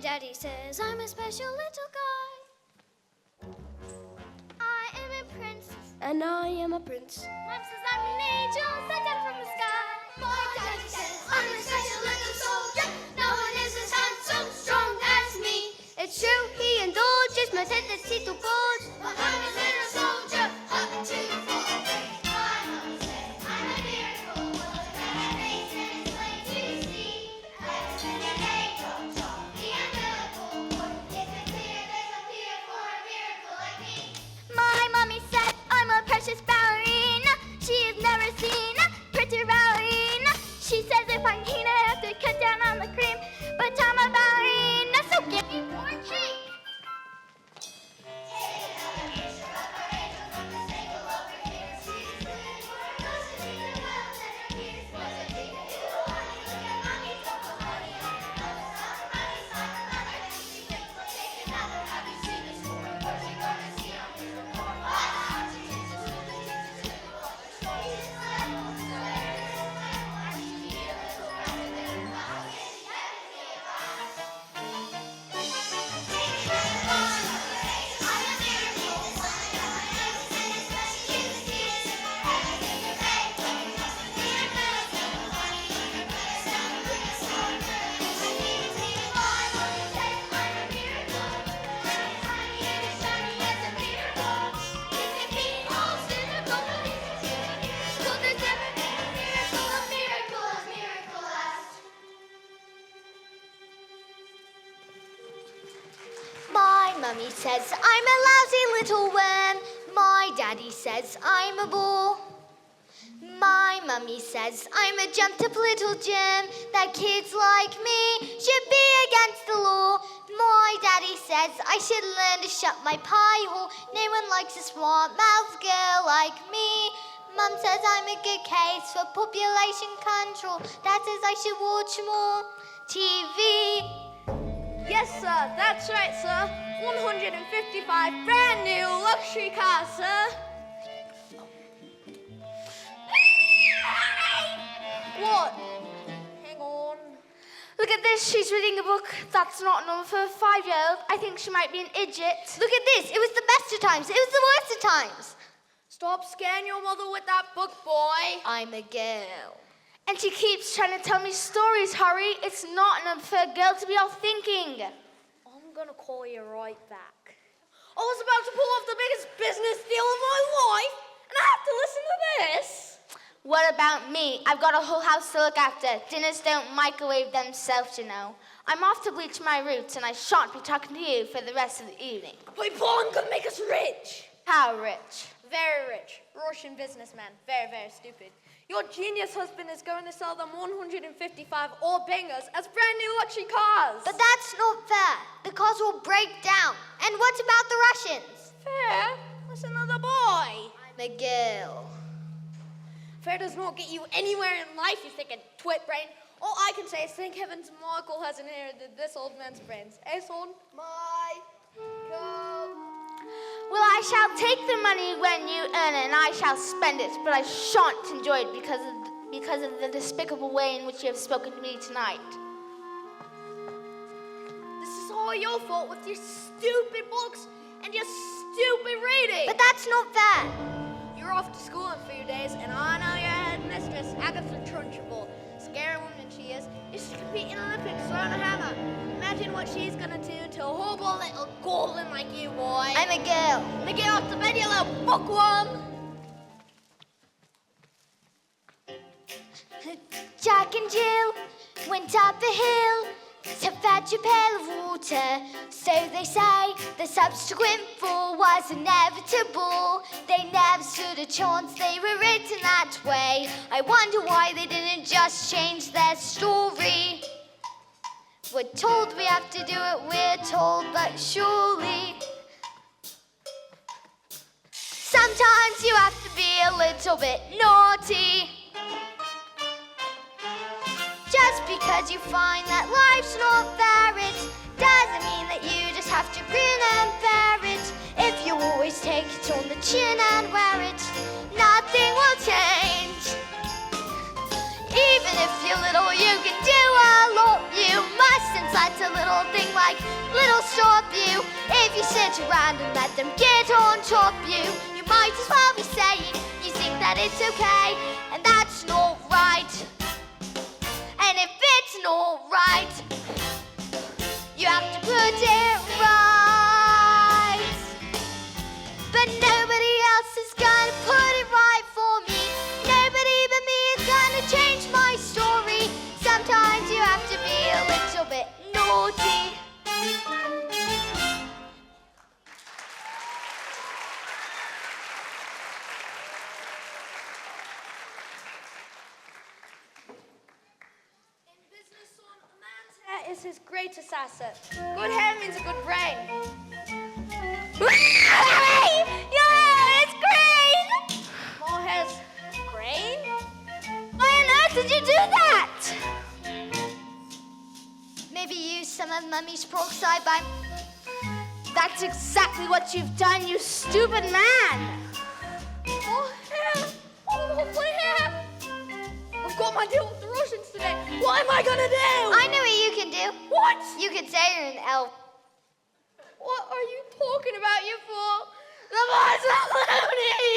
daddy says I'm a special little guy. I am a princess. And I am a prince. Mom says I'm an angel sent down from the sky. My daddy says I'm a special little soldier. No one is as handsome, strong as me. It's true, he indulges my tendency to bulge. But I'm a little soldier, up to 4 feet. My mom says I'm a miracle. What that makes and explain to see. Less than an angel, told me a miracle. Is it clear there's a fear for a miracle like me? My mommy said I'm a precious ballerina. She has never seen a pretty ballerina. She says if I'm keen, I have to cut down on the cream. But I'm a ballerina, so give me more cake. Mummy says I'm a lousy little worm. My daddy says I'm a bore. My mummy says I'm a jumped-up little germ, that kids like me should be against the law. My daddy says I should learn to shut my pie hole. No one likes a smart-mouthed girl like me. Mum says I'm a good case for population control. Dad says I should watch more TV. Yes, sir, that's right, sir. 155 brand new luxury cars, sir. What? Hang on. Look at this, she's reading a book. That's not normal for a 5-year-old. I think she might be an idiot. Look at this, it was the best of times, it was the worst of times. Stop scaring your mother with that book, boy. I'm a girl. And she keeps trying to tell me stories, Harry. It's not enough for a girl to be all thinking. I'm gonna call you right back. I was about to pull off the biggest business deal of my life, and I have to listen to this. What about me? I've got a whole house to look after. Dinners don't microwave themselves, you know. I'm off to bleach my roots, and I shan't be talking to you for the rest of the evening. My plan could make us rich. How rich? Very rich. Russian businessman. Very, very stupid. Your genius husband is going to sell them 155 old bangers as brand new luxury cars. But that's not fair. The cars will break down. And what about the Russians? Fair? Listen to the boy. I'm a girl. Fair does not get you anywhere in life, you thinking twit brain. All I can say is thank heavens Michael has inherited this old man's brains. Eh, son? Michael. Well, I shall take the money when you earn it, and I shall spend it, but I shan't enjoy it because of the despicable way in which you have spoken to me tonight. This is all your fault with your stupid books and your stupid reading. But that's not fair. You're off to school in a few days, and I know your headmistress, Agatha Trunchbull, scary woman she is to compete in Olympics throwing a hammer. Imagine what she's gonna do to a horrible little golden like you, boy. I'm a girl. Now get off the bed, you little bookworm. Jack and Jill went up the hill to fetch a pail of water. So they say the subsequent fall was inevitable. They never stood a chance, they were written that way. I wonder why they didn't just change their story. We're told we have to do it, we're told, but surely sometimes you have to be a little bit naughty. Just because you find that life's not fair, it doesn't mean that you just have to grin and bear it. If you always take it on the chin and wear it, nothing will change. Even if you're little, you can do a lot. You mustn't let a little thing like turn around and let them get on top you. You might as well be saying you think that it's okay, and that's not right. And if it's not right, you have to put it right. But nobody else is gonna put it right for me. Nobody but me is gonna change my story. Sometimes you have to be a little bit naughty. In business, son, a man's hair is his greatest asset. Good hair means a good brain. Your hair is green! More hair's green? Why on earth did you do that? Maybe use some of Mummy's peroxide by... That's exactly what you've done, you stupid man! More hair! Oh, my hair! I've got my deal with the Russians today. What am I gonna do? I know what you can do. What? You could say you're an elf. What are you talking about, you fool? The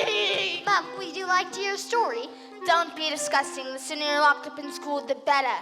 loony! Mum, would you like to hear a story? Don't be disgusting. The sooner you're locked up in school, the better.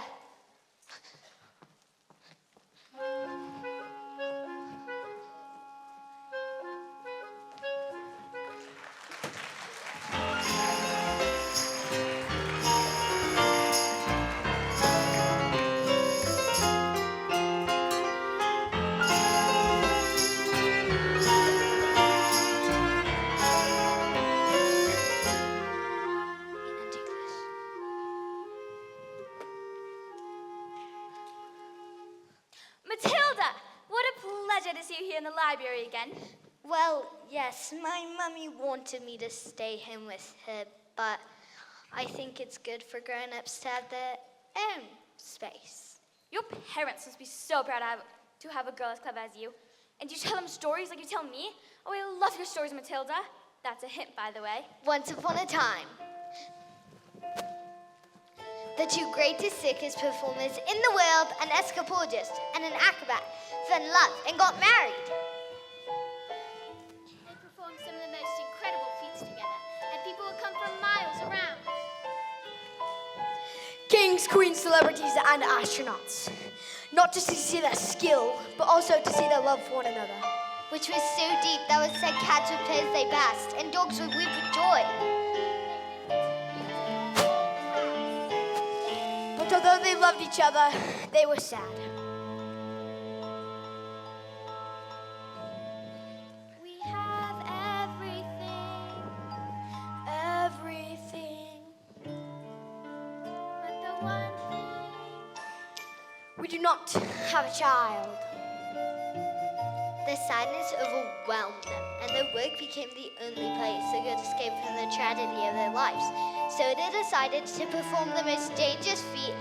Matilda, what a pleasure to see you here in the library again. Well, yes, my mummy wanted me to stay home with her, but I think it's good for grown-ups to have their own space. Your parents must be so proud to have a girl as clever as you. And you tell them stories like you tell me? Oh, I love your stories, Matilda. That's a hint, by the way. Once upon a time, the two greatest circus performers in the world, an escapologist and an acrobat, fell in love and got married. They performed some of the most incredible feats together, and people would come from miles around. Kings, queens, celebrities, and astronauts. Not just to see their skill, but also to see their love for one another. Which was so deep that was said cats would play as they passed, and dogs would weep with joy. But although they loved each other, they were sad. We have everything, Everything. but the one thing. We do not have a child. The sadness overwhelmed them, and their work became the only place they could escape from the tragedy of their lives. So they decided to perform the most dangerous feat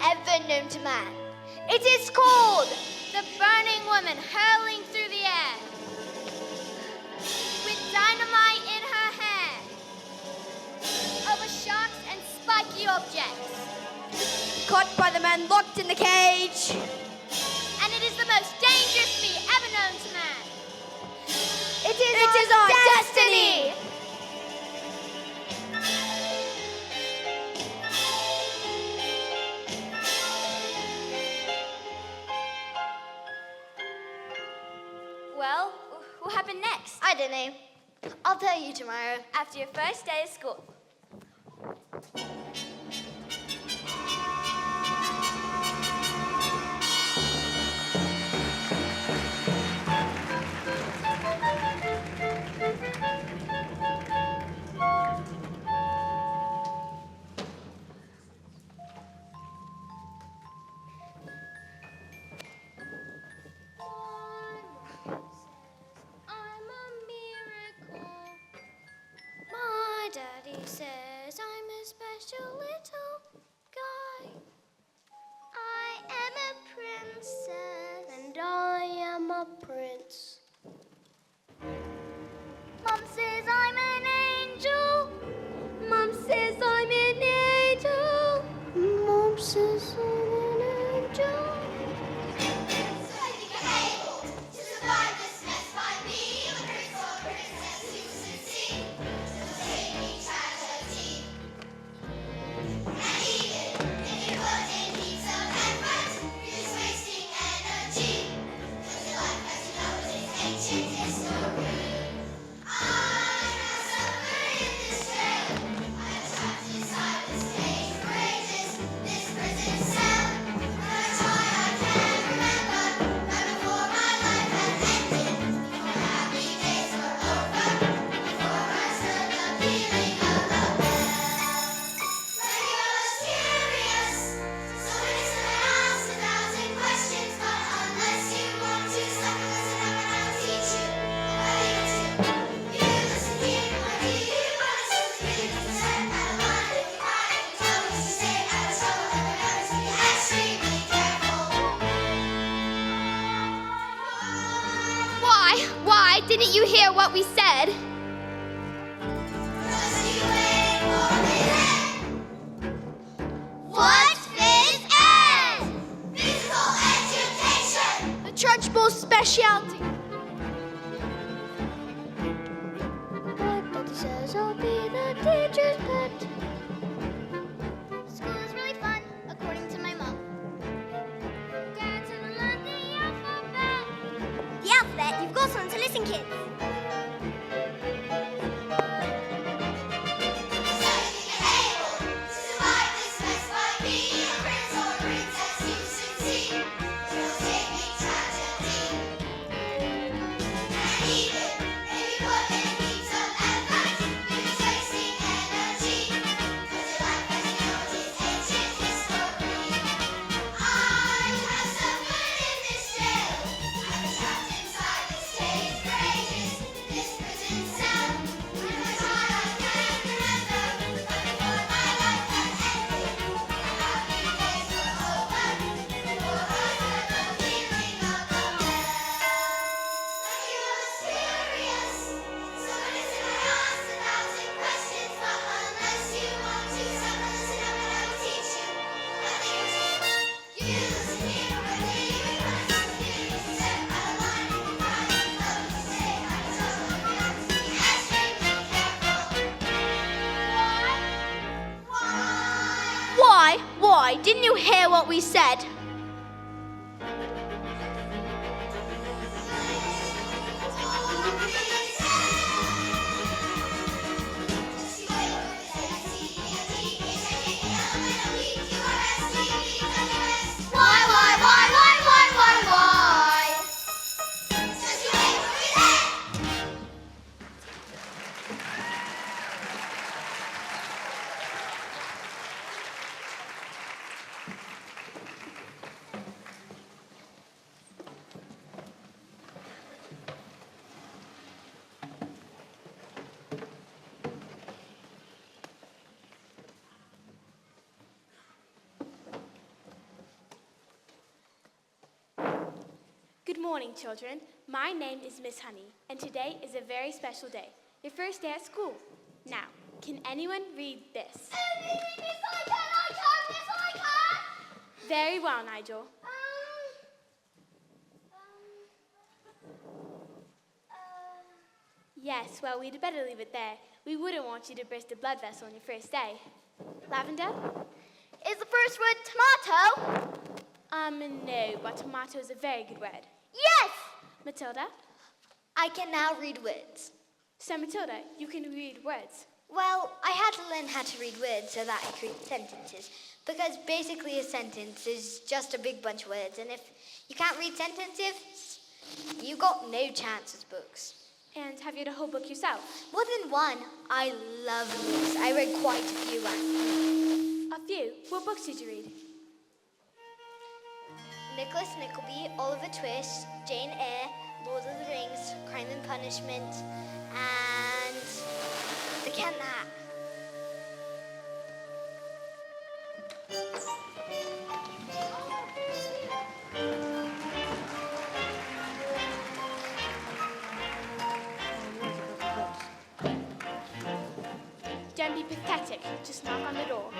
ever known to man. It is called The burning woman hurling through the air with dynamite in her hair over sharks and spiky objects. Caught by the man locked in the cage. And it is the most dangerous feat ever known to man. It It is our destiny. Well, what happened next? I don't know. I'll tell you tomorrow. After your first day of school. I'm a miracle. My daddy Didn't you hear what we said? What's this ed? Physical education. The Trunchbull specialty. What Daddy says I'll be the teacher's pet. School is really fun, according to my mom. Dad said I learned the alphabet. The alphabet? You've got something to listen, kids. Why? Didn't you hear what we said? Why? Good morning, children. My name is Miss Honey, and today is a very special day, your first day at school. Now, can anyone read this? Yes, I can. Very well, Nigel. Yes, well, we'd better leave it there. We wouldn't want you to burst a blood vessel on your first day. Lavender? Is the first word tomato? No, but tomato is a very good word. Yes! Matilda? I can now read words. So, Matilda, you can read words. Well, I had to learn how to read words so that I could read sentences. Because basically a sentence is just a big bunch of words. And if you can't read sentences, you got no chance as books. And have you read a whole book yourself? More than one. I love books. I read quite a few actually. A few? What books did you read? Nicholas Nickleby, Oliver Twist, Jane Eyre, Lord of the Rings, Crime and Punishment, and the Cat Nat. Don't be pathetic. Just knock on the door.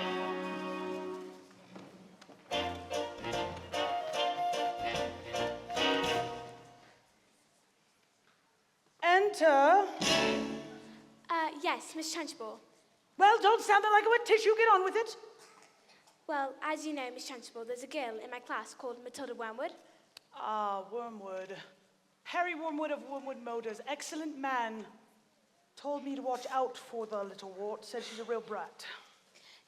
Enter. Yes, Miss Trunchbull. Well, don't sound like a wet tissue. Get on with it. Well, as you know, Miss Trunchbull, there's a girl in my class called Matilda Wormwood. Ah, Wormwood. Harry Wormwood of Wormwood Motors. Excellent man. Told me to watch out for the little wart. Said she's a real brat.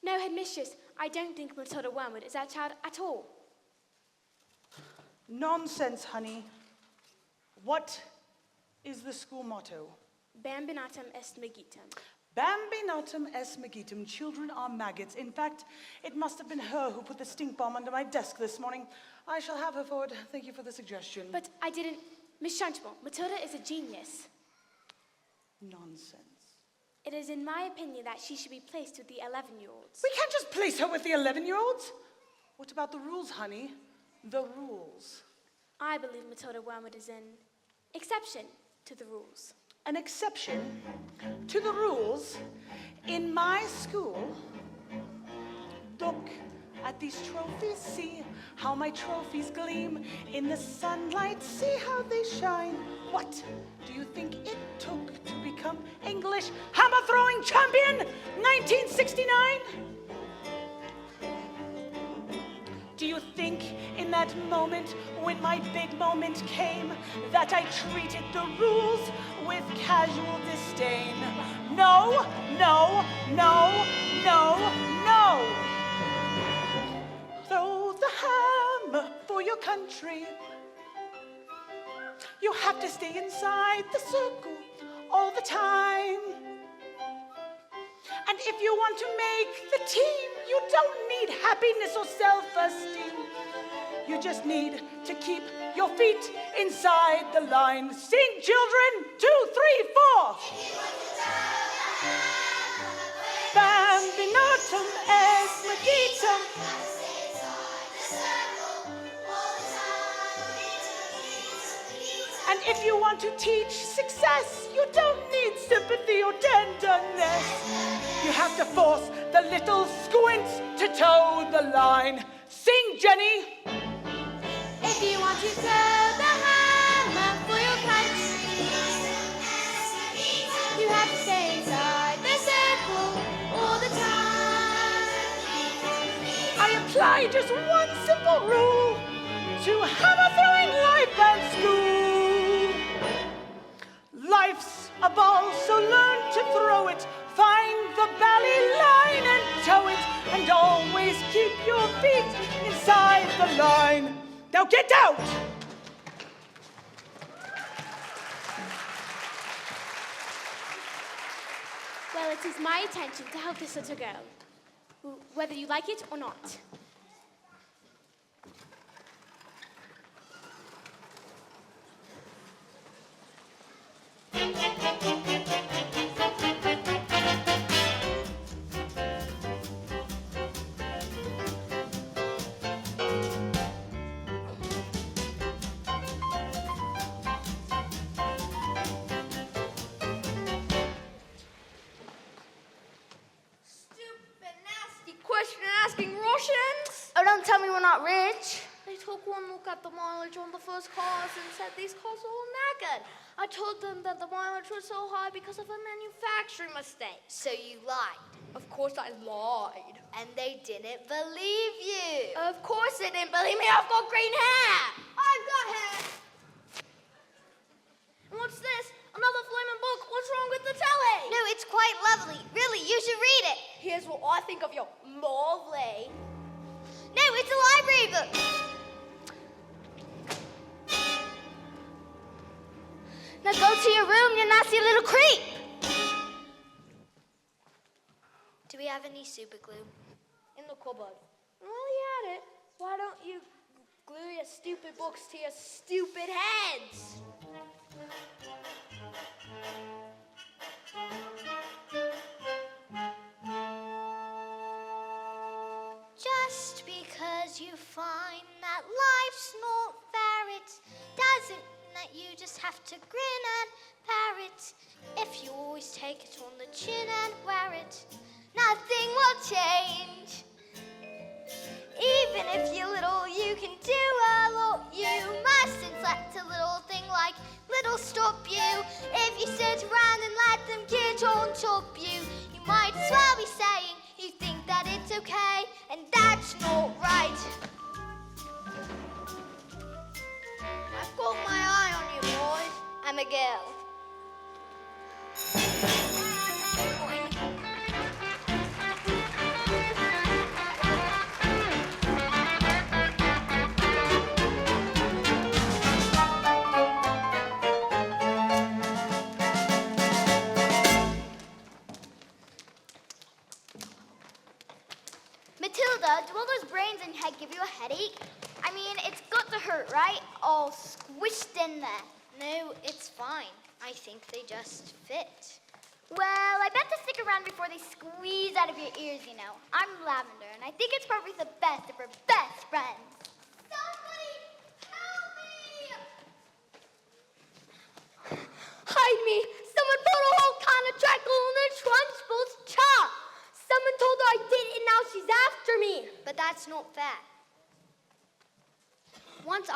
No, headmistress, I don't think Matilda Wormwood is that child at all. Nonsense, honey. What is the school motto? Bambinatum est magitum. Bambinatum est magitum. Children are maggots. In fact, it must have been her who put the stink bomb under my desk this morning. I shall have her for it. Thank you for the suggestion. But I didn't... Miss Trunchbull, Matilda is a genius. Nonsense. It is in my opinion that she should be placed with the 11-year-olds. We can't just place her with the 11-year-olds. What about the rules, honey? The rules. I believe Matilda Wormwood is an exception. to the rules. An exception to the rules in my school. Look at these trophies, see how my trophies gleam in the sunlight, see how they shine. What do you think it took to become English hammer throwing champion 1969? Do you think in that moment when my big moment came that I treated the rules with casual disdain? No, no, no, no, no. Throw the hammer for your country. You have to stay inside the circle all the time. And if you want to make the team, you don't need happiness or self-esteem. You just need to keep your feet inside the line. Sing, children, 2, 3, 4. Bambinotum est magitum. And if you want to teach success, you don't need sympathy or tenderness. You have to force the little squints to toe the line. Sing, Jenny. If you want to throw the hammer for your country, you have to stay inside the circle all the time. I apply just one simple rule to hammer throwing life and school. Life's a ball, so learn to throw it. Find the bally line and tow it. And always keep your feet inside the line. Now get out! Well, it is my intention to help this little girl, whether you like it or not. Asking Russians? Oh, don't tell me we're not rich. They took one look at the mileage on the first cars and said these cars are all knackered. I told them that the mileage was so high because of a manufacturing mistake. So you lied. Of course I lied. And they didn't believe you. Of course they didn't believe me. I've got green hair. I've got hair. And what's this? Another flaming book. What's wrong with the telly? No, it's quite lovely. Really, you should read it. Here's what I think of your lovely. No, it's a library book. Now go to your room, you nasty little creep. Do we have any super glue? In the cupboard. While you at it, why don't you glue your stupid books to your stupid heads? Just because you find that life's not fair, it doesn't mean that you just have to grin and bear it. If you always take it on the chin and wear it, nothing will change. Even if you're little, you can do a lot. You mustn't let a little thing like little stop you. If you sit around and let them get on top you, you might as well be saying you think that it's okay, and that's not right. I've got my eye on you, boys. I'm a girl. Matilda, do all those brains in your head give you a headache? I mean, it's got to hurt, right? All squished in there. No, it's fine. I think they just fit. Well, I bet to stick around before they squeeze out of your ears, you know. I'm Lavender, and I think it's probably the best of her best friends. Somebody help me!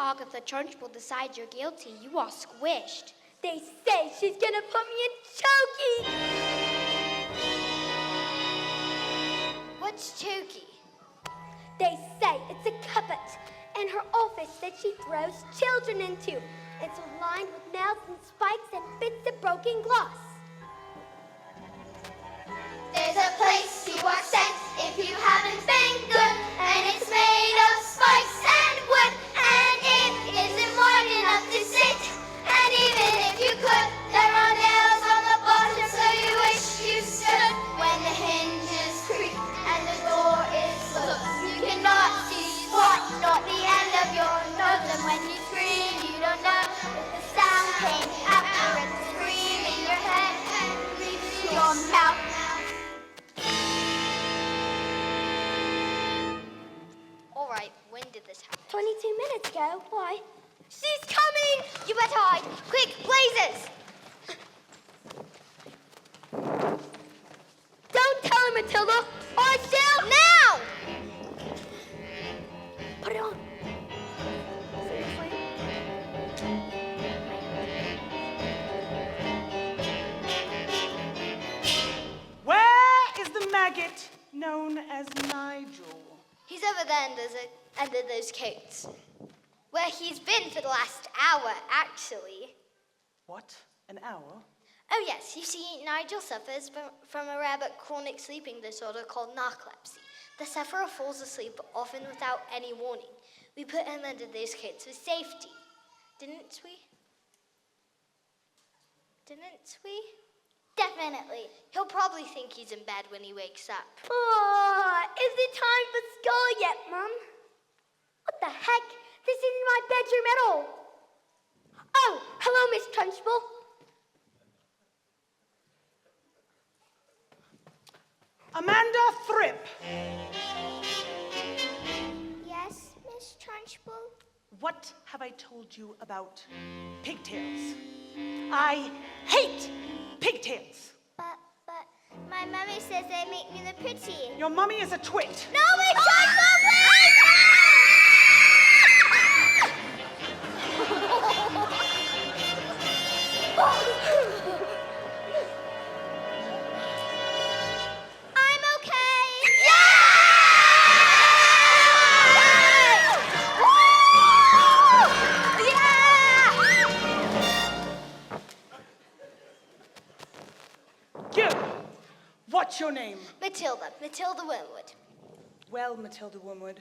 Agatha Trunchbull decides you're guilty, you are squished. They say she's gonna put me in chokey. What's chokey? They say it's a cupboard in her office that she throws children into. It's lined with nails and spikes and bits of broken glass. There's a place you are sent if you haven't been good, and it's made of spikes and wood, and it isn't wide enough to sit. And even if you could, there are nails on the bottom, so you wish you stood. When the hinges creak and the door is closed, you cannot see what, not the end of your nose. And when you scream, you don't know if the sound came after it's a scream in your head and reaches your mouth. All right, when did this happen? 22 minutes ago. Why? She's coming! You better hide. Quick, blazes! Don't tell her, Matilda, or I shall. Now! Put it on. Seriously? Where is the maggot known as Nigel? He's over there under those coats. Where he's been for the last hour, actually. What? An hour? Oh yes, you see, Nigel suffers from a rare but chronic sleeping disorder called narcolepsy. The sufferer falls asleep often without any warning. We put him under those coats for safety. Didn't we? Didn't we? Definitely. He'll probably think he's in bed when he wakes up. Oh, is it time for school yet, Mum? What the heck? This isn't my bedroom at all. Oh, hello, Miss Trunchbull. Amanda Thripp, Yes, Miss Trunchbull? what have I told you about pigtails? I hate pigtails. But my mummy says they make me look pretty. Your mummy is a twit. No, Miss Trunchbull, please! I'm okay. You, what's your name? Matilda Wormwood. Well, Matilda Wormwood,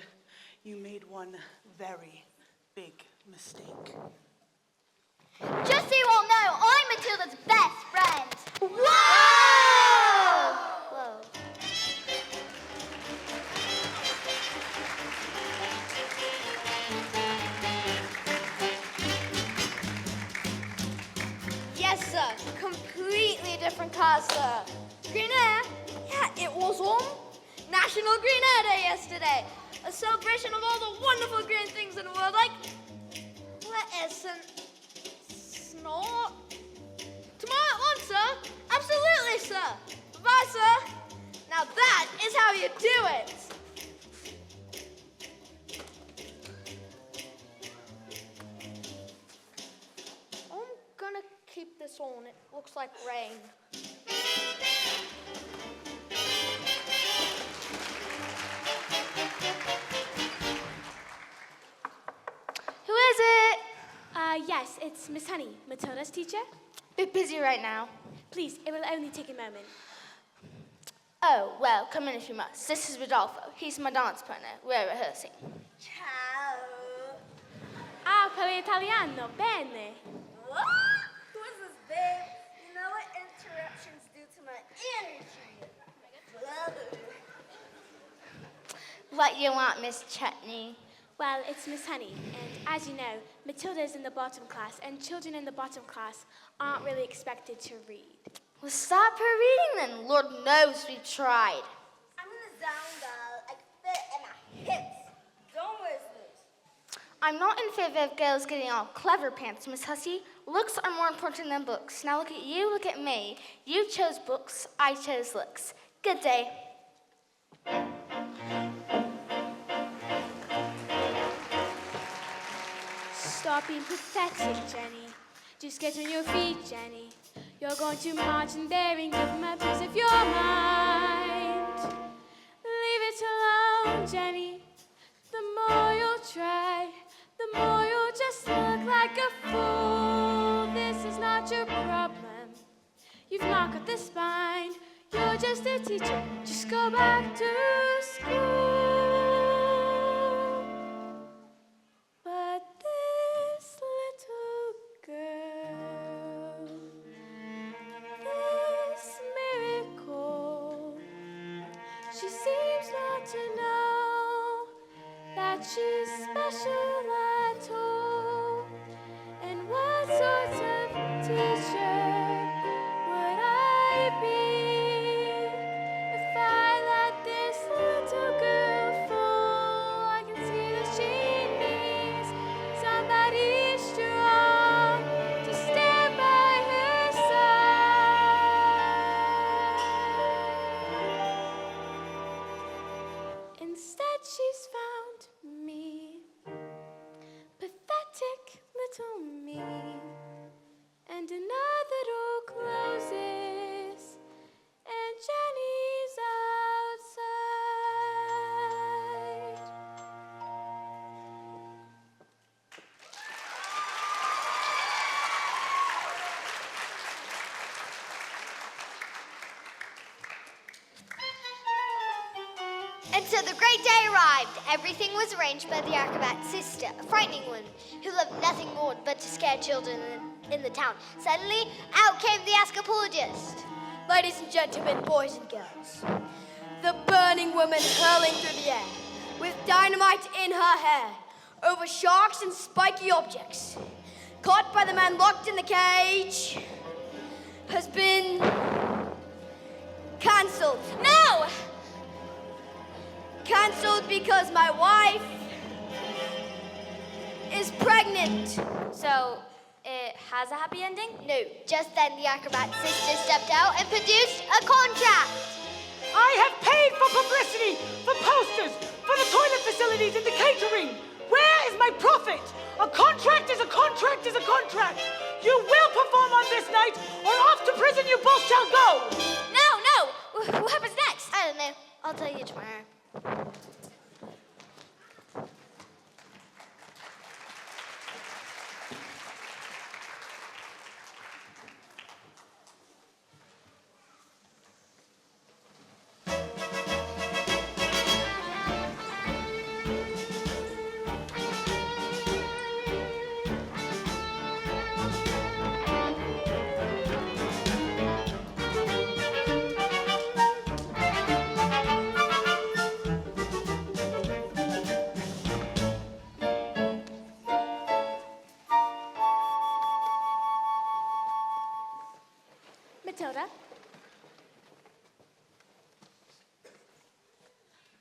you made one very big mistake. Just so you all know, I'm Matilda's best friend. Whoa! Whoa. Yes, sir. Completely different cars, sir. Green Air? Yeah, it was on National Green Air Day yesterday. A celebration of all the wonderful green things in the world, like lettuce and snow. Tomorrow at once, sir. Absolutely, sir. Bye, sir. Now that is how you do it. I'm gonna keep this on. It looks like rain. Who is it? Yes, it's Miss Honey, Matilda's teacher. Bit busy right now. Please, it will only take a moment. Oh, well, come in if you must. This is Rodolfo. He's my dance partner. We're rehearsing. Ah, parli italiano, bene. What? Who is this, babe? You know what interruptions do to my energy? What you want, Miss Chutney? Well, it's Miss Honey, and as you know, Matilda is in the bottom class, and children in the bottom class aren't really expected to read. Well, stop her reading then. Lord knows we've tried. I'm in the zone, girl. I fit in my hips. Don't waste this. I'm not in favor of girls getting all clever pants, Miss Hussey. Looks are more important than books. Now look at you, look at me. You chose books, I chose looks. Good day. Stop being pathetic, Jenny. Just get on your feet, Jenny. You're going to march in there and give him a piece of your mind. Leave it alone, Jenny. The more you'll try, the more you'll just look like a fool. This is not your problem. You've not got the spine. You're just a teacher. Just go back to school. But this little girl, this miracle, she seems not to know that she's special at all. And what sort of teacher would I be if I let this little girl fall? I can see that she needs somebody strong to stand by her side. Instead, she's found me, pathetic little me, and another door closes, and Jenny's outside. And so the great day arrived. Everything was arranged by the acrobat's sister, a frightening woman who loved nothing more but to scare children in the town. Suddenly, out came the ascapologist. Ladies and gentlemen, boys and girls, the burning woman hurling through the air, with dynamite in her hair, over sharks and spiky objects, caught by the man locked in the cage, has been cancelled. No! Cancelled because my wife is pregnant. So, it has a happy ending? No, just then the acrobat's sister stepped out and produced a contract. I have paid for publicity, for posters, for the toilet facilities and the catering. Where is my profit? A contract is a contract is a contract. You will perform on this night, or off to prison you both shall go. No! What happens next? I don't know. I'll tell you tomorrow.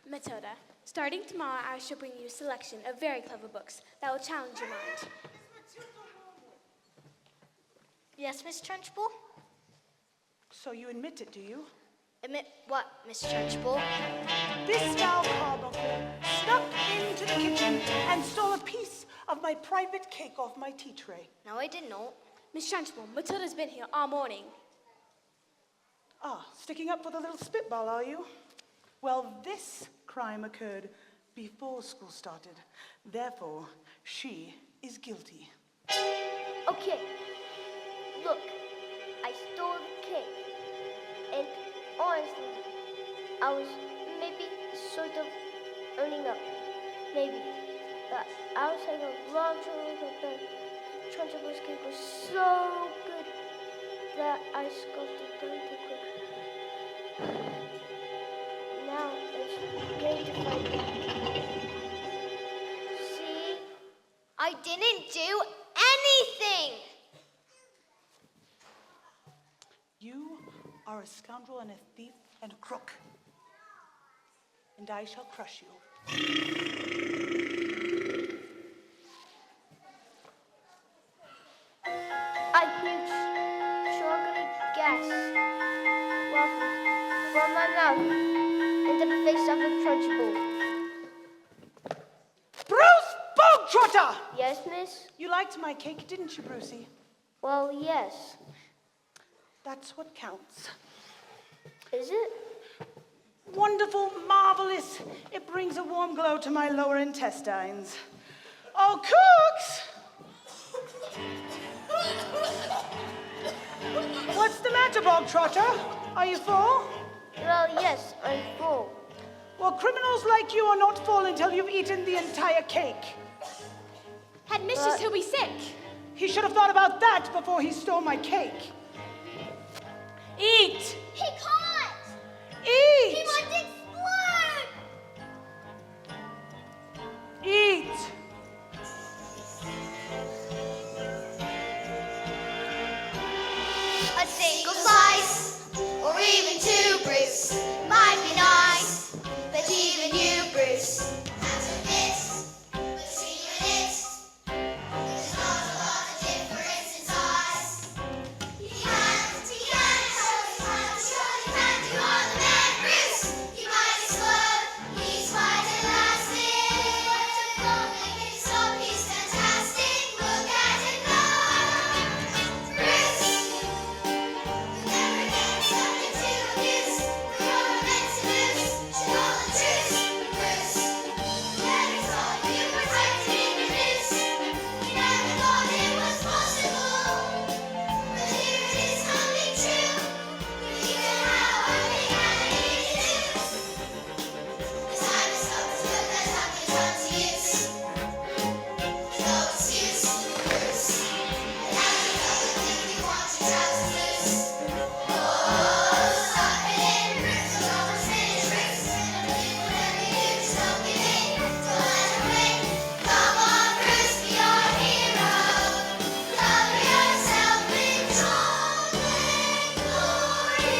Matilda, starting tomorrow I shall bring you a selection of very clever books that will challenge your mind. Yes, Miss Trunchbull? So you admit it, do you? Admit what, Miss Trunchbull? This foul carbuncle snuck into the kitchen and stole a piece of my private cake off my tea tray. No, I did not. Miss Trunchbull, Matilda's been here all morning. Ah, sticking up for the little spitball, are you? Well, this crime occurred before school started. Therefore, she is guilty. Okay, look, I stole the cake, and honestly, I was maybe sort of earning up, maybe, but I was having a long time with the Trunchbull's cake was so good that I scoffed it down too quick. Now it's going to find out. See? I didn't do anything! You are a scoundrel and a thief and a crook. And I shall crush you. A huge chocolate gas waffles from my mouth into the face of a Trunchbull. Bruce Bogtrotter! Trotter! Yes, miss? You liked my cake, didn't you, Brucey? Well, yes. That's what counts. Is it? Wonderful, marvelous. It brings a warm glow to my lower intestines. Oh, cooks! What's the matter, Bog Trotter? Are you full? Well, yes, I'm full. Well, criminals like you are not full until you've eaten the entire cake. Headmistress, he'll be sick. He should have thought about that before he stole my cake. Eat! He can't! Eat! He might explode! Eat! A single slice, or even two, Bruce, might be nice. But even you, Bruce, have to miss between your lips. There's not a lot of difference in size. You can't, surely can't, you are the man, Bruce. You might explode, he's quite elastic. Don't make him stop, he's fantastic. Look at him go, Bruce. You'll never get subject to abuse. You're meant to lose, should call the truce, Bruce. Never thought you were frightening the noose. We never thought it was possible. But here it is coming true. You can have everything and it is. The time has come to put that happy time to use. No excuse, Bruce. And now you know the thing you want your trousers loose. Oh, stop it in, Bruce. Don't overspin it, Bruce. Whatever you do, just don't give in. Don't let her win. Come on, Bruce, be our hero. Cover yourself in chocolate glory.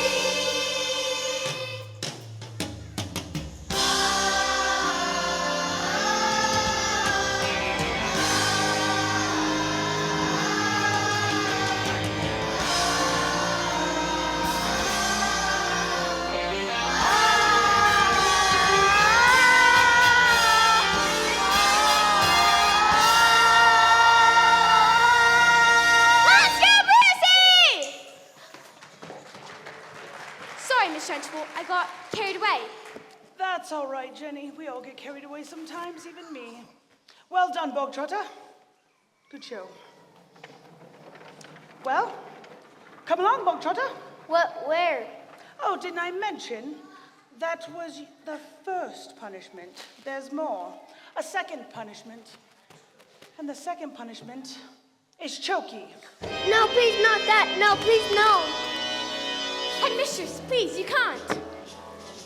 Let's go, Brucey! Sorry, Miss Trunchbull, I got carried away. That's all right, Jenny. We all get carried away sometimes, even me. Well done, Bog Trotter. Good show. Well, come along, Bog Trotter. What, where? Oh, didn't I mention? That was the first punishment. There's more. A second punishment. And the second punishment is choky. No, please, not that. No, please, no. Headmistress, please, you can't.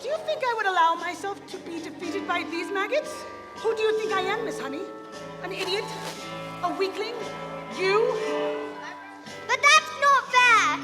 Do you think I would allow myself to be defeated by these maggots? Who do you think I am, Miss Honey? An idiot? A weakling? You? But that's not fair!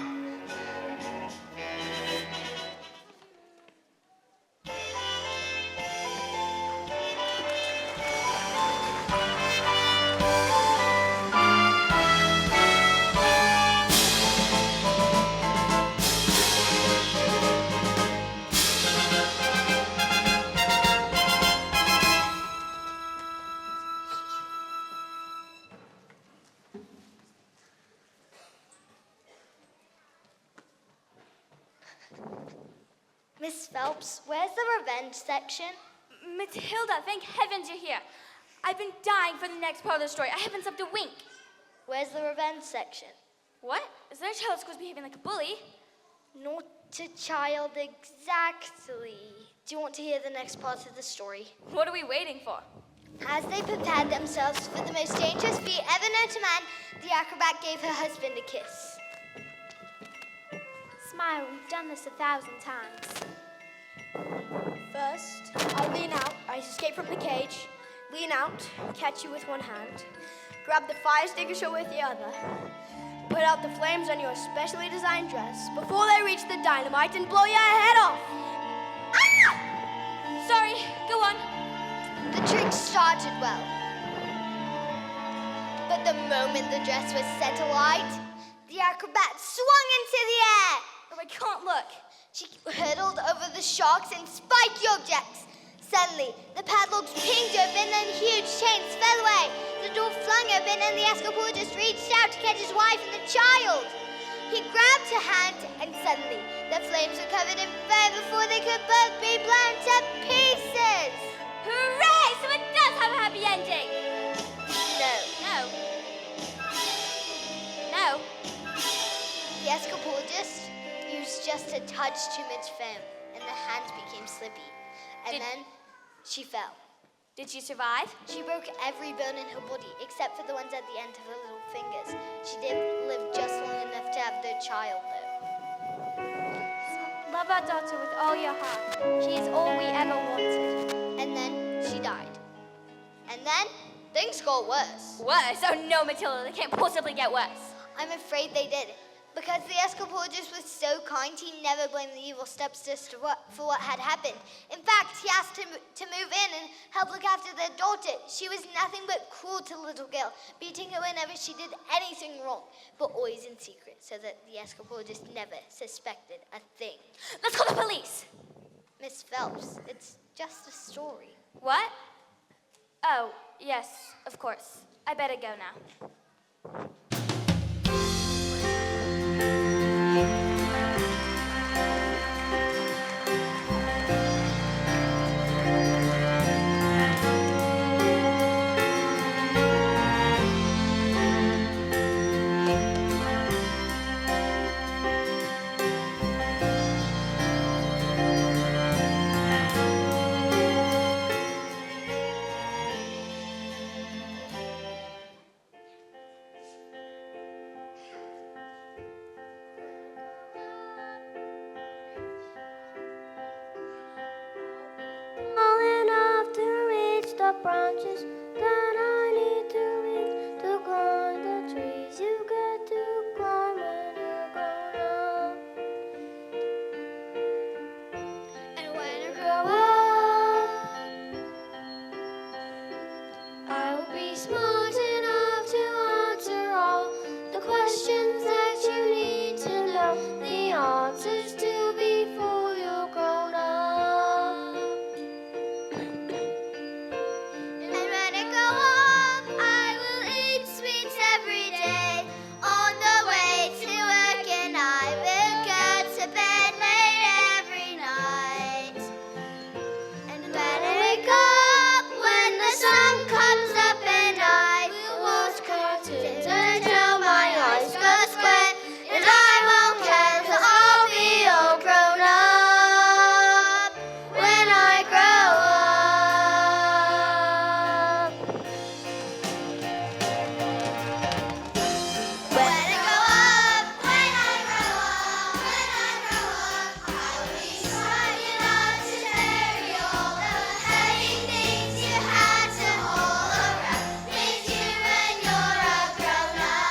Miss Phelps, where's the revenge section? Matilda, thank heavens you're here. I've been dying for the next part of the story. I haven't slept a wink. Where's the revenge section? What? Is there a child at school's behaving like a bully? Not a child exactly. Do you want to hear the next part of the story? What are we waiting for? As they prepared themselves for the most dangerous feat ever known to man, the acrobat gave her husband a kiss. Smile, we've done this 1,000 times. First, I lean out. I escape from the cage. Lean out, catch you with one hand. Grab the fire extinguisher with the other. Put out the flames on your specially designed dress before they reach the dynamite and blow your head off. Sorry, go on. The trick started well. But the moment the dress was set alight, the acrobat swung into the air. Oh, I can't look. She hurtled over the sharks and spiky objects, Suddenly, the padlocks pinged open and huge chains fell away. The door flung open and the escapologist reached out to catch his wife and the child. He grabbed her hand and suddenly the flames were covered in fire before they could both be blown to pieces. Hooray! So it does have a happy ending. No. No. No. The escapologist used just a touch too much foam and the hands became slippy. And then she fell. Did she survive? She broke every bone in her body except for the ones at the end of her little fingers. She did live just long enough to have their child, though. Love our daughter with all your heart. She is all we ever wanted. And then she died. And then things got worse. Worse? Oh no, Matilda, they can't possibly get worse. I'm afraid they did. Because the escapologist was so kind, he never blamed the evil stepsister for what had happened. In fact, he asked him to move in and help look after their daughter. She was nothing but cruel to the little girl, beating her whenever she did anything wrong, but always in secret, so that the escapologist never suspected a thing. Let's call the police. Miss Phelps, it's just a story. What? Oh, yes, of course. I better go now. Tall enough to reach the branches that I need to reach to climb the trees you get to climb when you're grown up. And when I Grow up, I will be smart enough to answer all the questions that you need to know the answers to before you're grown up. And when I grow up, I will eat sweets every day on the way to work, and I will go to bed late every night. And when I wake up, when the sun comes up, and I will wash curtains until my eyes go square, and I won't care 'cause I'll be all grown up when I grow up. When I grow up, when I grow up, when I grow up, I will be strong enough to carry all the heavy things you had to haul around with you when you're a grown up.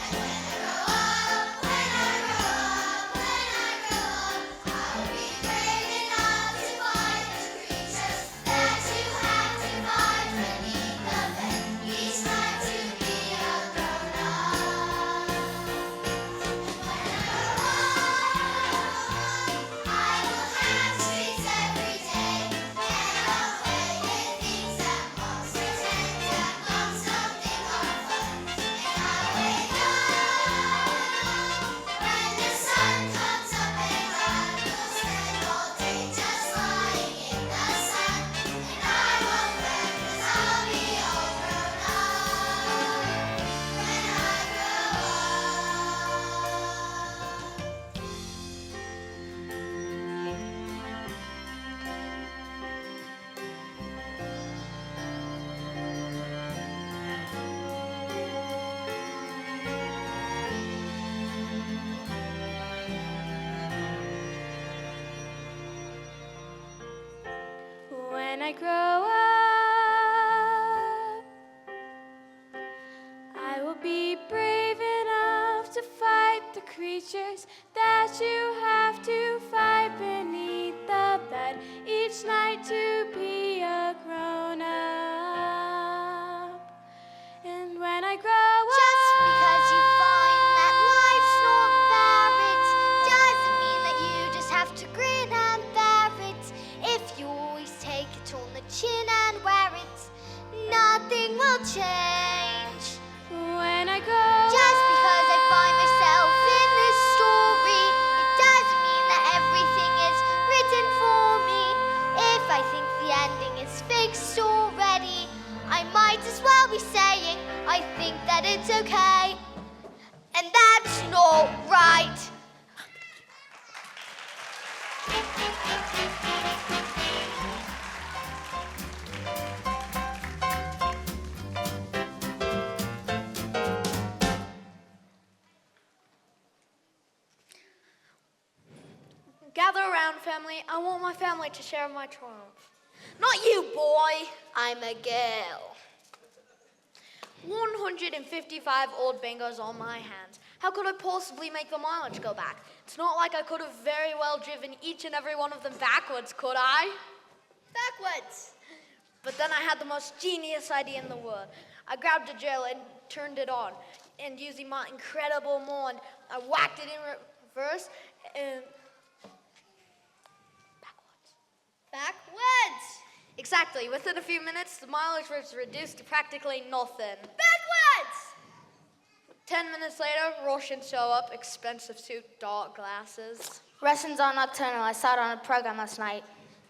And when I grow up, when I grow up, when I grow up, I will be brave enough to find the creatures that you have to find beneath the bed each night to be a grown up. When I grow up, I will have treats every day, and I'll play with things that moms pretend that moms don't think are fun. And I'll wake up when the sun comes up, and I will spend all day just lying in the sun. And I won't care 'cause I'll be all grown up when I grow up. When I grow up, I will be brave enough to fight the creatures that you have to fight beneath the bed each night to be a grown up. And when I grow Just because you find that life's not fair, it doesn't mean that you just have to grieve. will change. When I go, Just because I find myself in this story, it doesn't mean that everything is written for me. If I think the ending is fixed already, I might as well be saying I think that it's okay. And that's not right. Gather around, family. I want my family to share my triumph. Not you, boy. I'm a girl. 155 old bingos on my hands. How could I possibly make the mileage go back? It's not like I could have very well driven each and every one of them backwards, could I? Backwards. But then I had the most genius idea in the world. I grabbed a drill and turned it on. And using my incredible mind, I whacked it in reverse and... Backwards. Exactly. Within a few minutes, the mileage was reduced to practically nothing. Backwards. 10 minutes later, Russian show up, expensive suit, dark glasses. Lessons are nocturnal. I saw it on a program last night.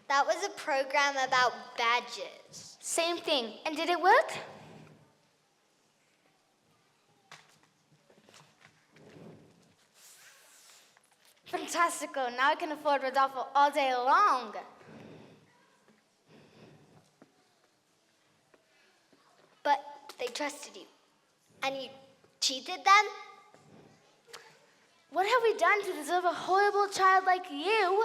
That was a program about badges. Same thing. And did it work? Fantastical. Now I can afford Rodolfo all day long. But they trusted you. And you cheated them? What have we done to deserve a horrible child like you?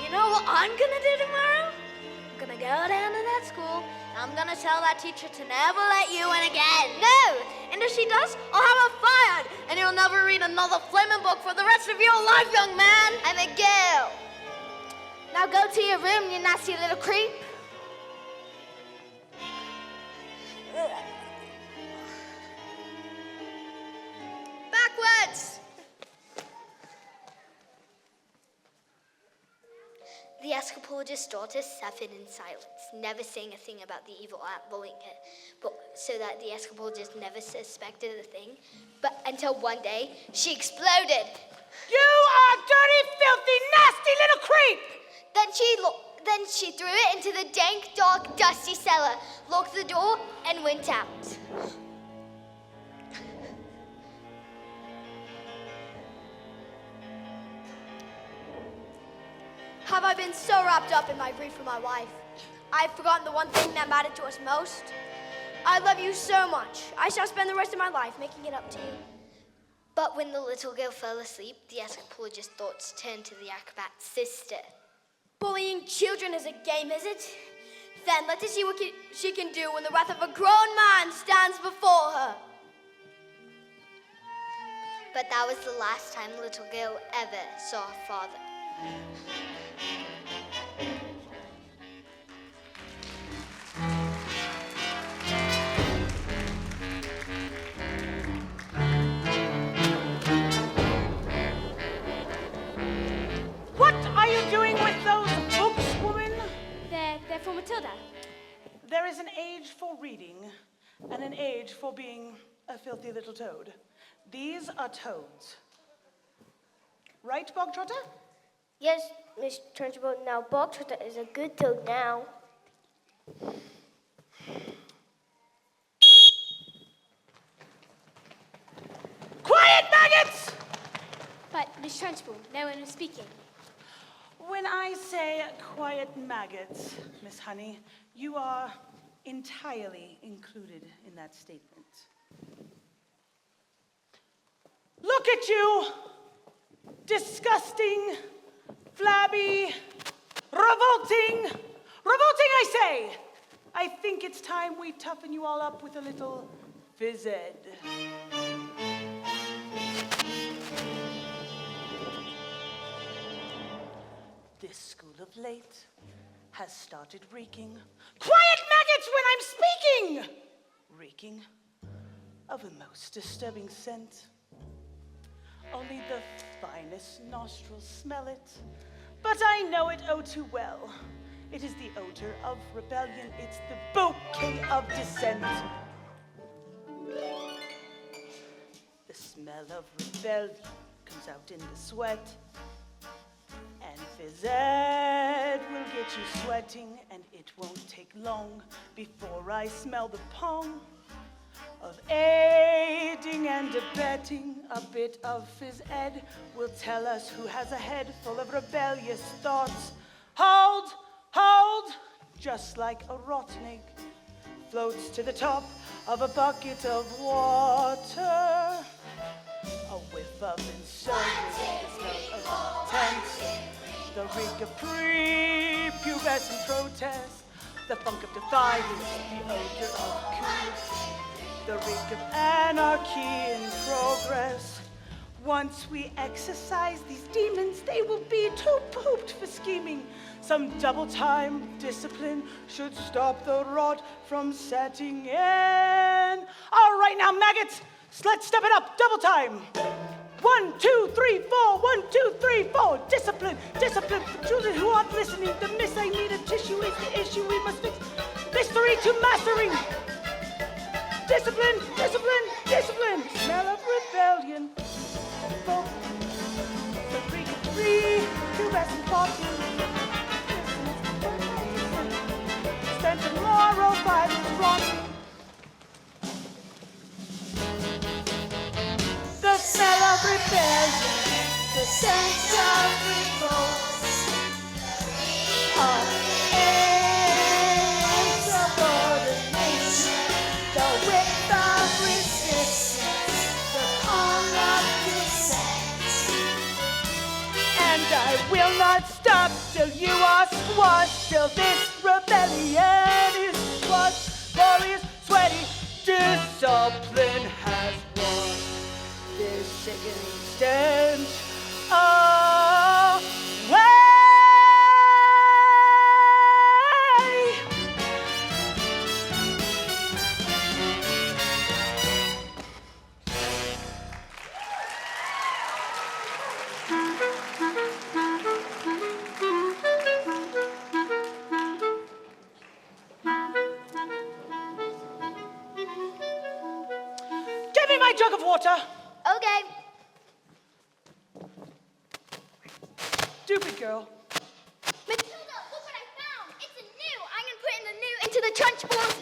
You know what I'm gonna do tomorrow? I'm gonna go down to that school, and I'm gonna tell that teacher to never let you in again. No! And if she does, I'll have her fired, and you'll never read another flaming book for the rest of your life, young man. I'm a girl. Now go to your room, you nasty little creep. Backwards. The escapologist's daughter suffered in silence, never saying a thing about the evil aunt bullying her, but so that the escapologist never suspected a thing. But until one day, she exploded. You are dirty, filthy, nasty little creep! Then she threw it into the dank, dark, dusty cellar, locked the door, and went out. Have I been so wrapped up in my grief for my wife? I've forgotten the one thing that mattered to us most. I love you so much. I shall spend the rest of my life making it up to you. But when the little girl fell asleep, the escapologist's thoughts turned to the acrobat's sister. Bullying children is a game, is it? Then let us see what she can do when the wrath of a grown man stands before her. But that was the last time the little girl ever saw her father. What are you doing with those books, woman? They're for Matilda. There is an age for reading and an age for being a filthy little toad. These are toads. Right, Bog Trotter? Yes, Miss Trunchbull. Now, Bog Trotter is a good toad now. Quiet, maggots! But, Miss Trunchbull, no one is speaking. When I say quiet maggots, Miss Honey, you are entirely included in that statement. Look at you! Disgusting, flabby, revolting. Revolting, I say! I think it's time we toughen you all up with a little phys ed. This school of late has started reeking. Quiet, maggots, when I'm speaking! Reeking of a most disturbing scent. Only the finest nostrils smell it, but I know it oh too well. It is the odor of rebellion. It's the bouquet of dissent. The smell of rebellion comes out in the sweat. And phys ed will get you sweating, and it won't take long before I smell the pong of aiding and abetting. A bit of phys ed will tell us who has a head full of rebellious thoughts. Hold, hold, just like a rotten egg floats to the top of a bucket of water. A whiff of insurgency, the smell of tent, the reek of prepubescent protest, the funk of defiance, the odor of coup, the reek of anarchy in progress. Once we exorcise these demons, they will be too pooped for scheming. Some double-time discipline should stop the rot from setting in. All right now, maggots, let's step it up, double time. 1, 2, 3, 4, 1, 2, 3, 4. Discipline, discipline for children who aren't listening. The miscellaneous tissue is the issue we must fix. Mystery to mastering. Discipline, discipline, discipline. Smell of rebellion. The prepubescent party. Spent in moral violence rotting. The smell of rebellion, the sense of revolt, of insubordination, the width of resistance, the call of dissent. And I will not stop till you are squashed, till this rebellion is squashed. Glorious, sweaty discipline has won this sickening stench away. Give me my jug of water. Okay. Stupid girl. Matilda, look what I found. It's a new. I'm going to put in the new into the trunchbull.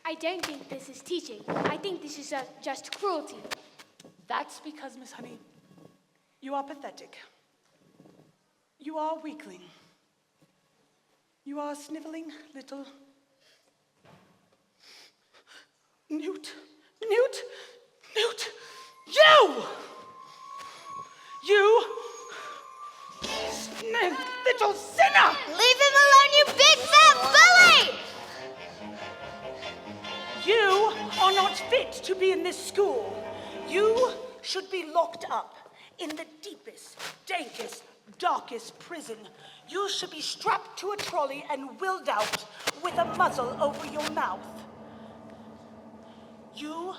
I don't think this is teaching. I think this is just cruelty. That's because, Miss Honey, you are pathetic. You are a weakling. You are a sniveling little newt. You little sinner! Leave him alone, you big fat bully! You are not fit to be in this school. You should be locked up in the deepest, dankest, darkest prison. You should be strapped to a trolley and willed out with a muzzle over your mouth. You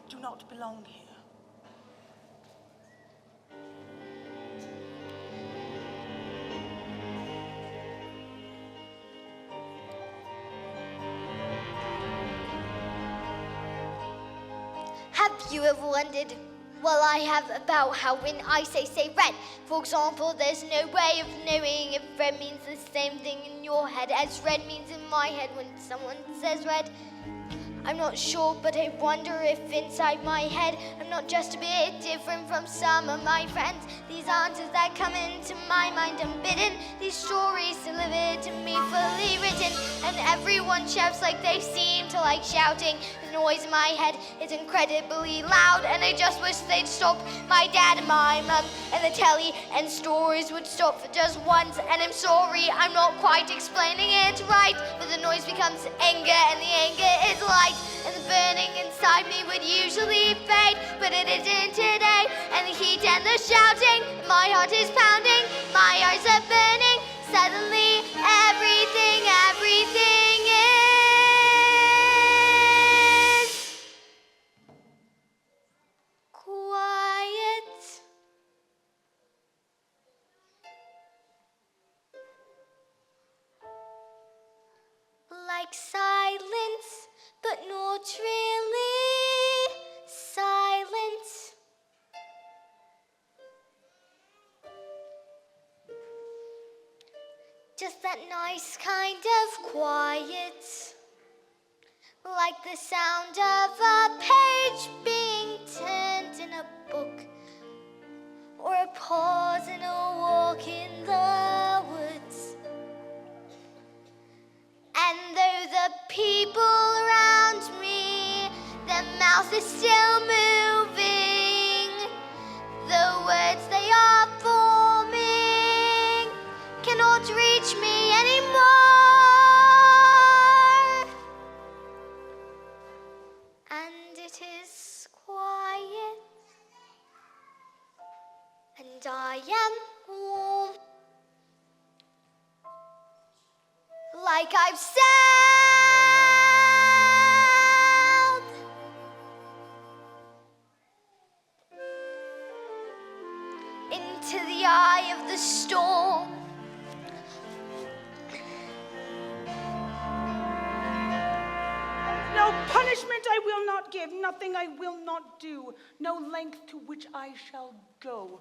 do not belong here. Have you ever wondered, well, I have, about how when I say red, for example, there's no way of knowing if red means the same thing in your head as red means in my head when someone says red? I'm not sure, but I wonder if inside my head I'm not just a bit different from some of my friends. These answers that come into my mind unbidden, these stories delivered to me fully written, and everyone shouts like they seem to like shouting. The noise in my head is incredibly loud, and I just wish they'd stop. My dad and my mum and the telly and stories would stop for just once, and I'm sorry, I'm not quite explaining it right, but the noise becomes anger, and the anger is light. And the burning inside me would usually fade, but it isn't today. And the heat and the shouting, my heart is pounding, my eyes are burning. Suddenly, everything is quiet. just that nice kind of quiet, like the sound of a page being turned in a book, or a pause in a walk in the woods. And though the people around me, their mouth is still moving, the words they are forming cannot reach me anymore. And it is quiet, and I am warm, like I've sailed into the eye of the storm. No punishment I will not give, nothing I will not do, no length to which I shall go.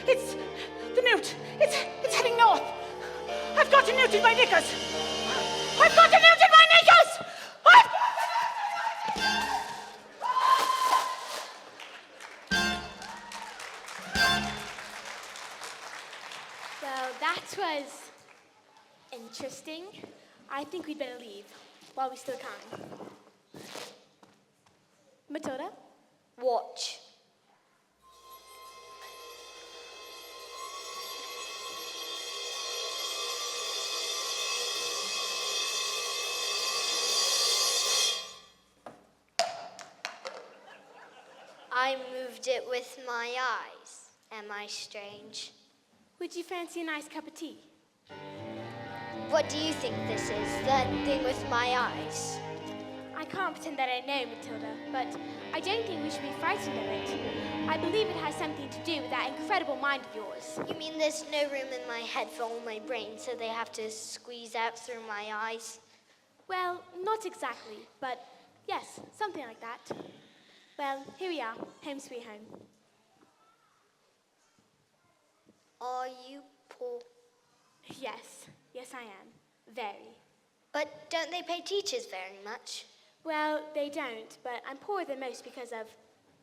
It's the newt. It's heading north. I've got a newt in my knickers. I've got a newt in my knickers. Well, that was interesting. I think we'd better leave while we still can. Matilda? Watch. I moved it with my eyes. Am I strange? Would you fancy a nice cup of tea? What do you think this is? That thing with my eyes? I can't pretend that I know, Matilda, but I don't think we should be frightened of it. I believe it has something to do with that incredible mind of yours. You mean there's no room in my head for all my brain, so they have to squeeze out through my eyes? Well, not exactly, but yes, something like that. Well, here we are, home sweet home. Are you poor? Yes, I am. Very. But don't they pay teachers very much? Well, they don't, but I'm poorer than most because of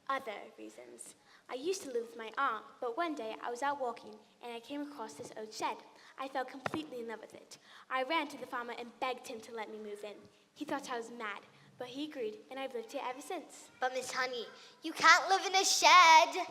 other reasons. I used to live with my aunt, but one day I was out walking and I came across this old shed. I fell completely in love with it. I ran to the farmer and begged him to let me move in. He thought I was mad, but he agreed, and I've lived here ever since. But Miss Honey, you can't live in a shed.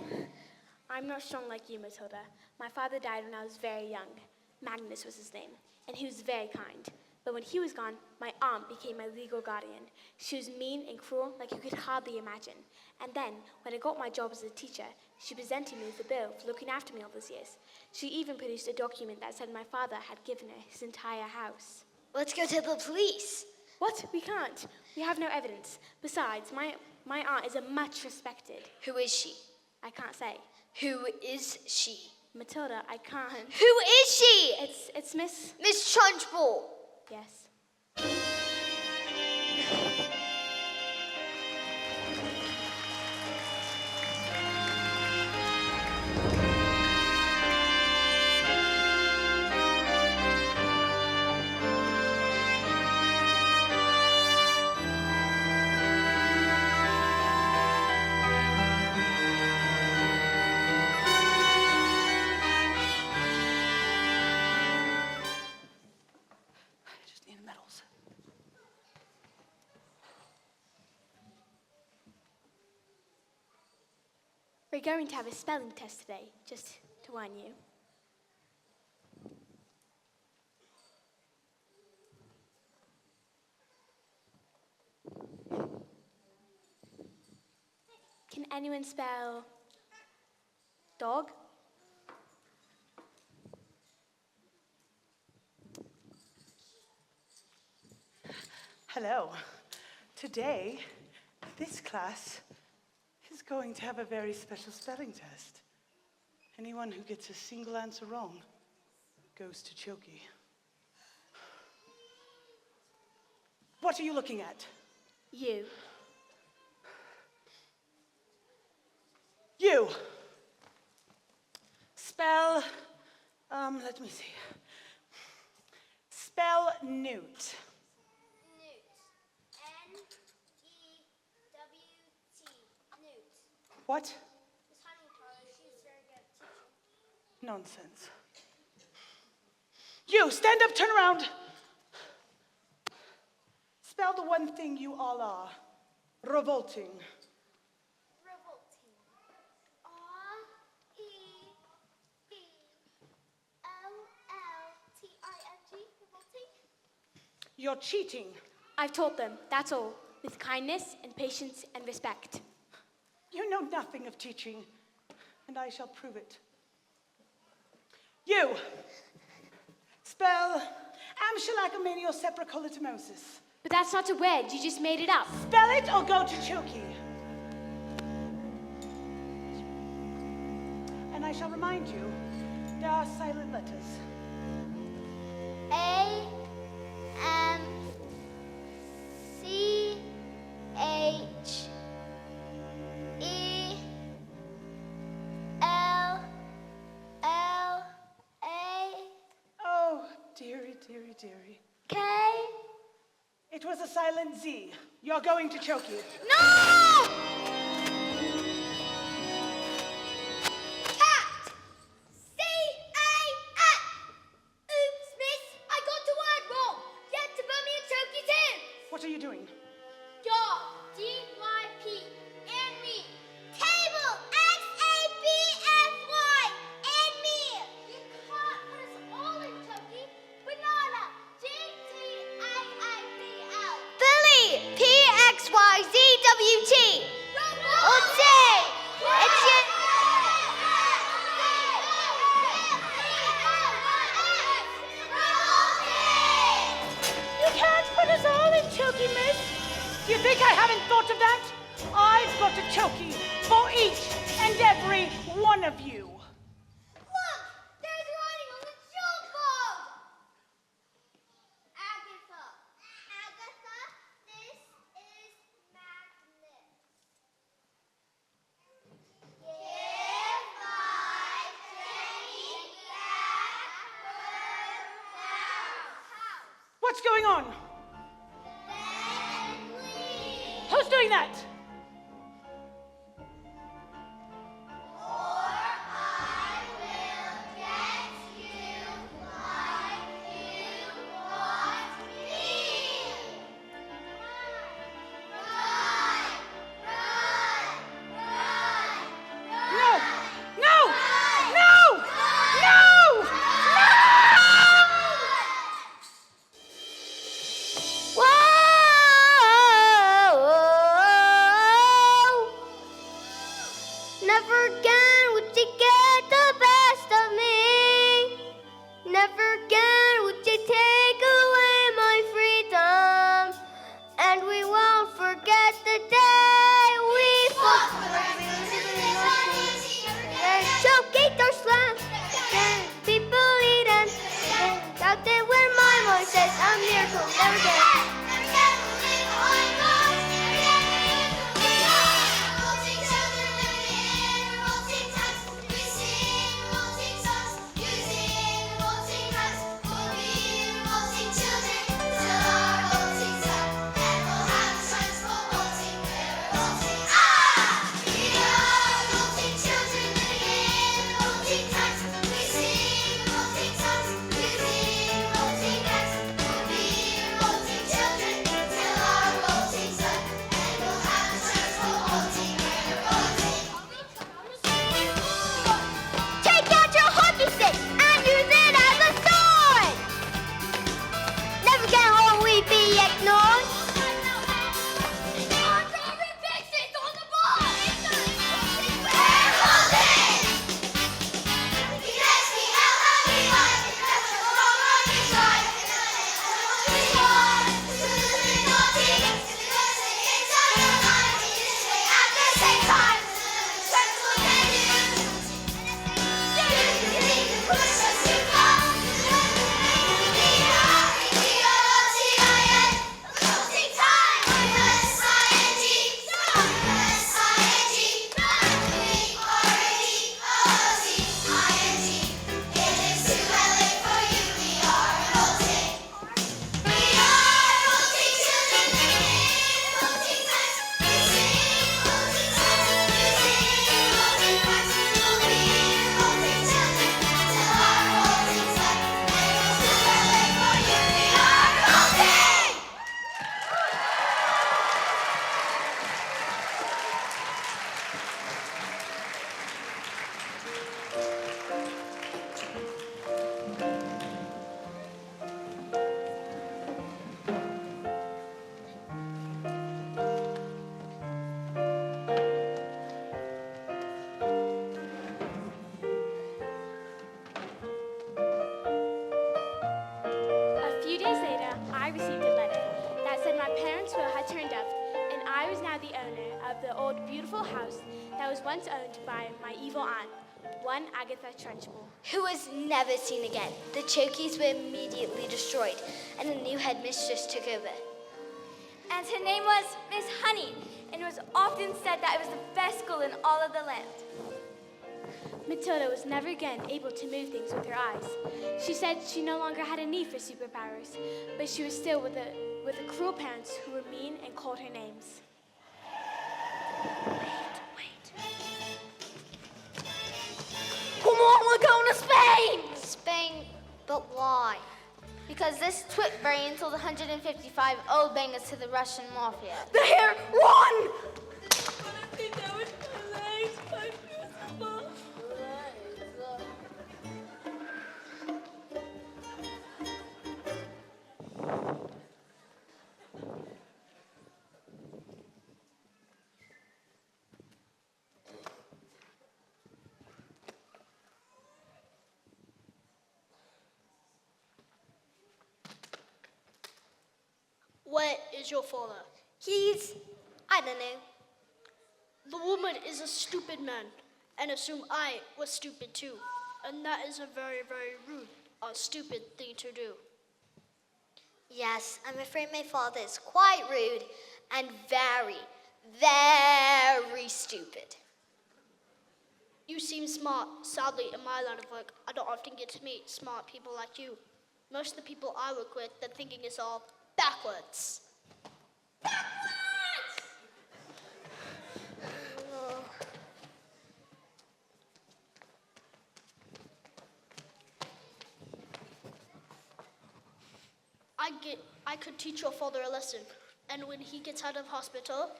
I'm not strong like you, Matilda. My father died when I was very young. Magnus was his name, and he was very kind. But when he was gone, my aunt became my legal guardian. She was mean and cruel like you could hardly imagine. And then, when I got my job as a teacher, she presented me with a bill for looking after me all those years. She even produced a document that said my father had given her his entire house. Let's go to the police. What? We can't. We have no evidence. Besides, my aunt is a much respected. Who is she? I can't say. Who is she? Matilda, I can't. Who is she? It's Miss... Miss Trunchbull. Yes. We're going to have a spelling test today, just to warn you. Can anyone spell dog? Hello. Today, this class is going to have a very special spelling test. Anyone who gets a single answer wrong goes to Choki. What are you looking at? You. You. Spell, let me see. Spell newt. Newt. N-E-W-T. Newt. What? Miss Honeycomb, she's very good at teaching. Nonsense. You, stand up, turn around. Spell the one thing you all are. Revolting. Revolting. R-E-V-O-L-T-I-N-G. Revolting. You're cheating. I've taught them, that's all, with kindness and patience and respect. You know nothing of teaching, and I shall prove it. You. Spell amshalacomaniosepracolitomosis. But that's not a word, you just made it up. Spell it or go to Choki. And I shall remind you, there are silent letters. A-M-C-H-E-L-L-A. Oh, dearie, dearie, dearie. K. It was a silent Z. You're going to Choki. No! Cat! C-A-T! Oops, miss, I got the word wrong. You have to put me in Choki too. What are you doing? Dog, D-Y-P, and me. Table, X-A-B-F-Y, and me. You can't put us all in Choki. Banana, G-T-A-A-B-L. Billy, P-X-Y-Z-W-T. Or T. It's your... You can't put us all in Choki, miss. Do you think I haven't thought of that? I've got a Choki for each and every one of you. Look! There's writing on the chalkboard! Agatha. Agatha, this is Magnus. Give my Jenny back her house. What's going on? Then leave. Who's doing that? Or I will get you like you want me. Run, run, run, run, No! No! run, No! No! Whoa! Never again would you get the best of me. Never again would you take away my freedom. And we won't forget the day we fought for the and choking our slam. And people eating. Out there where my mom says a miracle never again. Rolling Prince Will had turned up, and I was now the owner of the old beautiful house that was once owned by my evil aunt, one Agatha Trunchbull. Who was never seen again. The Chokies were immediately destroyed, and a new headmistress took over. And her name was Miss Honey, and it was often said that it was the best school in all of the land. Matilda was never again able to move things with her eyes. She said she no longer had a need for superpowers, but she was still with the cruel parents who were mean and called her names. Wait. Come on, we're going to Spain! Spain, but why? Because this trip brings all the 155 old bangers to the Russian mafia. There, run! Where is your father? I don't know. The woman is a stupid man, and assume I was stupid too. And that is a very, very rude or stupid thing to do. Yes, I'm afraid my father is quite rude and very, very stupid. You seem smart. Sadly, in my line of work, I don't often get to meet smart people like you. Most of the people I work with, their thinking is all backwards. I could teach your father a lesson, and when he gets out of hospital,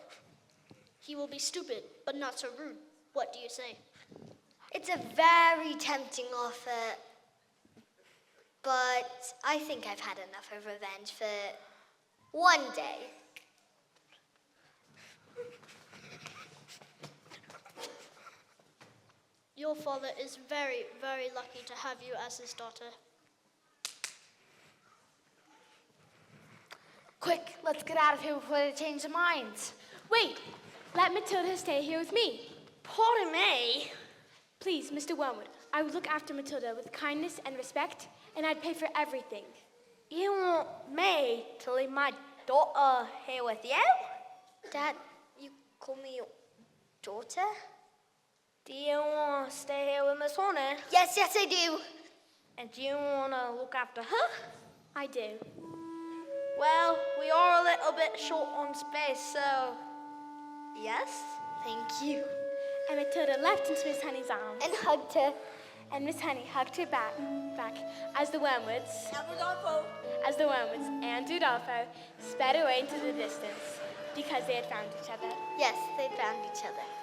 he will be stupid, but not so rude. What do you say? It's a very tempting offer, but I think I've had enough of revenge for one day. Your father is very, very lucky to have you as his daughter. Quick, let's get out of here before they change their minds. Wait, let Matilda stay here with me. Pardon me. Please, Mr. Wormwood, I would look after Matilda with kindness and respect, and I'd pay for everything. You want me to leave my daughter here with you? Dad, you call me your daughter? Do you want to stay here with Miss Horner? Yes, I do. And do you want to look after her? I do. Well, we are a little bit short on space, so yes. Thank you. And Matilda leapt into Miss Honey's arms, And hugged her. and Miss Honey hugged her back as the Wormwoods and Rudolpho sped away into the distance because they had found each other. Yes, they found each other.